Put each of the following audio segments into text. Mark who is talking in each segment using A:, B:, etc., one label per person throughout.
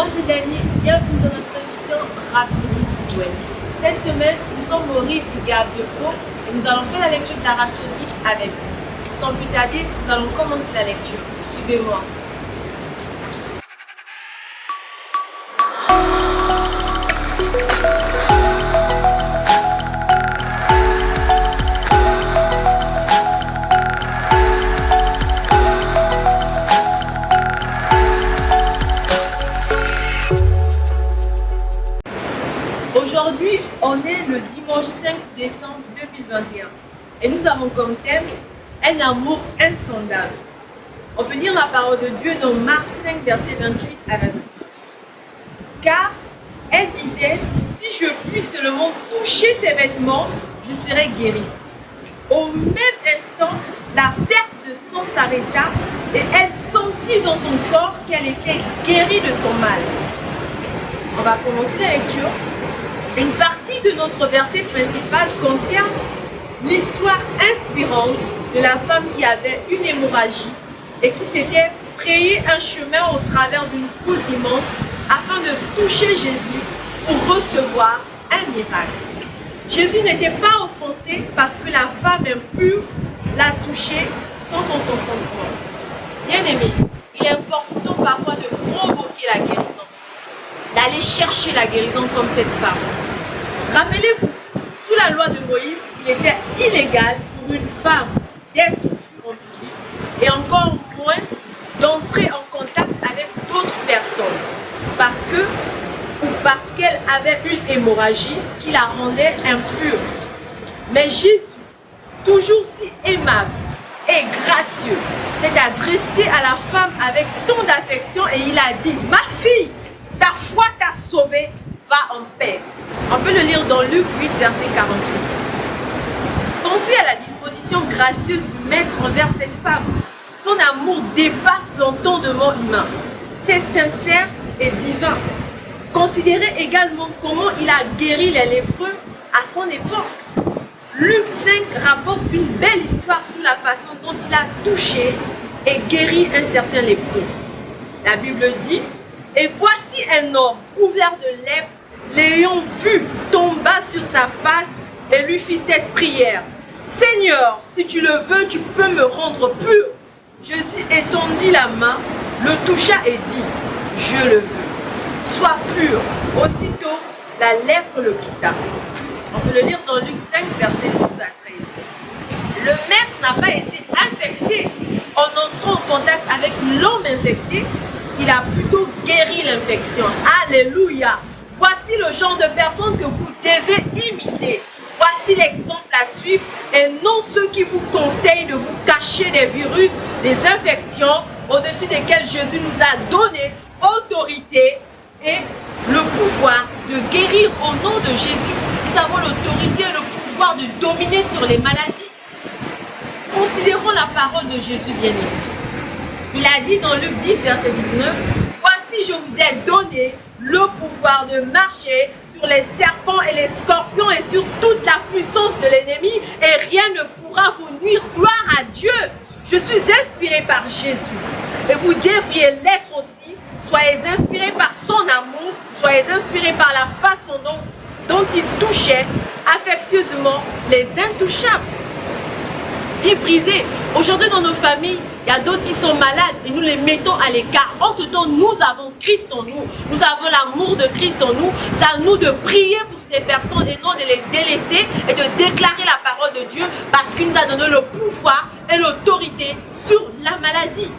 A: Moi c'est Dani, bienvenue dans notre émission Rhapsodie Sud-Ouest. Cette semaine, nous sommes au rive du Gave de Pau et nous allons faire la lecture de la Rhapsodie avec vous. Sans plus tarder, nous allons commencer la lecture. Suivez-moi. Aujourd'hui, on est le dimanche 5 décembre 2021 et nous avons comme thème un amour insondable. On peut lire la parole de Dieu dans Marc 5, versets 28 à 29. Car elle disait, si je puis seulement toucher ses vêtements, je serai guérie. Au même instant, la perte de sang s'arrêta et elle sentit dans son corps qu'elle était guérie de son mal. On va commencer la lecture. Une partie de notre verset principal concerne l'histoire inspirante de la femme qui avait une hémorragie et qui s'était frayé un chemin au travers d'une foule immense afin de toucher Jésus pour recevoir un miracle. Jésus n'était pas offensé parce que la femme impure l'a touché sans son consentement. Bien-aimé, il est important parfois de provoquer la guérison, d'aller chercher la guérison comme cette femme. Rappelez-vous, sous la loi de Moïse, il était illégal pour une femme d'être vue en public et encore moins d'entrer en contact avec d'autres personnes parce qu'elle avait une hémorragie qui la rendait impure. Mais Jésus, toujours si aimable et gracieux, s'est adressé à la femme avec tant d'affection et il a dit « Ma fille, ta foi t'a sauvée, va en paix. » On peut le lire dans Luc 8, verset 48. Pensez à la disposition gracieuse du Maître envers cette femme. Son amour dépasse l'entendement humain. C'est sincère et divin. Considérez également comment il a guéri les lépreux à son époque. Luc 5 rapporte une belle histoire sur la façon dont il a touché et guéri un certain lépreux. La Bible dit « Et voici un homme couvert de lèpre, l'ayant vu, tomba sur sa face et lui fit cette prière. « Seigneur, si tu le veux, tu peux me rendre pur. » Jésus étendit la main, le toucha et dit « Je le veux. Sois pur. » Aussitôt, la lèpre le quitta. On peut le lire dans Luc 5, versets 12 à 13. Le maître n'a pas été infecté en entrant en contact avec l'homme infecté. Il a plutôt guéri l'infection. Alléluia! Voici le genre de personnes que vous devez imiter. Voici l'exemple à suivre et non ceux qui vous conseillent de vous cacher des virus, des infections au-dessus desquelles Jésus nous a donné autorité et le pouvoir de guérir au nom de Jésus. Nous avons l'autorité et le pouvoir de dominer sur les maladies. Considérons la parole de Jésus bien-aimé. Il a dit dans Luc 10, verset 19, « Voici, je vous ai donné le pouvoir de marcher sur les serpents et les scorpions et sur toute la puissance de l'ennemi et rien ne pourra vous nuire. Gloire à Dieu. Je suis inspiré par Jésus et vous devriez l'être aussi. Soyez inspirés par son amour, soyez inspirés par la façon dont il touchait affectueusement les intouchables. Vie brisée. Aujourd'hui dans nos familles, il y a d'autres qui sont malades et nous les mettons à l'écart. Entre-temps, nous avons Christ en nous. Nous avons l'amour de Christ en nous. C'est à nous de prier pour ces personnes et non de les délaisser et de déclarer la parole de Dieu parce qu'il nous a donné le pouvoir et l'autorité sur la maladie.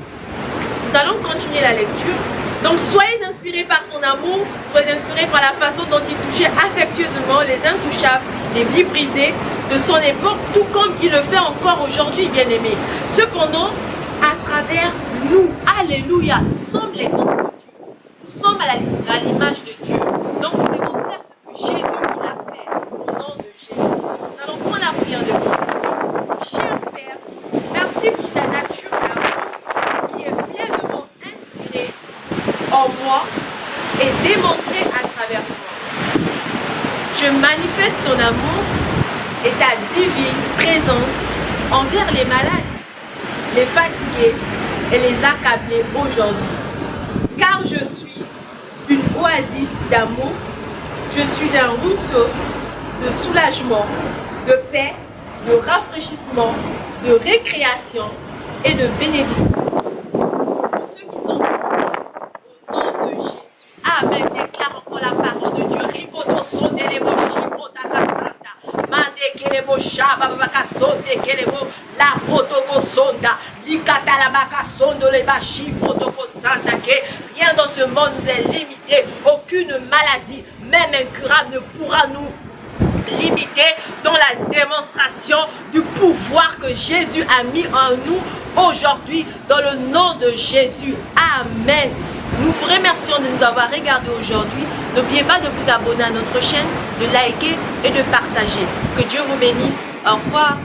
A: Nous allons continuer la lecture. Donc, soyez inspirés par son amour, soyez inspirés par la façon dont il touchait affectueusement les intouchables, les vies brisées de son époque, tout comme il le fait encore aujourd'hui, bien-aimés. Cependant, à travers nous, alléluia, nous sommes l'exemple de Dieu. Nous sommes à l'image de Dieu. Donc, nous devons faire ce que Jésus il a fait au nom de Jésus. Nous allons prendre la prière de confession. Cher Père, merci pour ta nature d'amour qui est pleinement inspirée en moi et démontrée à travers moi. Je manifeste ton amour et ta divine présence envers les malades, les fatigués et les accablés aujourd'hui. Car je suis une oasis d'amour. Je suis un ruisseau de soulagement, de paix, de rafraîchissement, de récréation et de bénédiction. Pour ceux qui sont au nom de Jésus. Amen. Déclare encore la parole de Dieu. La protoko sonda, likata la baka sondo le bashi protoko santa que rien dans ce monde nous est limité, aucune maladie, même incurable, ne pourra nous limiter dans la démonstration du pouvoir que Jésus a mis en nous aujourd'hui dans le nom de Jésus. Amen. Nous vous remercions de nous avoir regardés aujourd'hui. N'oubliez pas de vous abonner à notre chaîne, de liker et de partager. Que Dieu vous bénisse. Au revoir.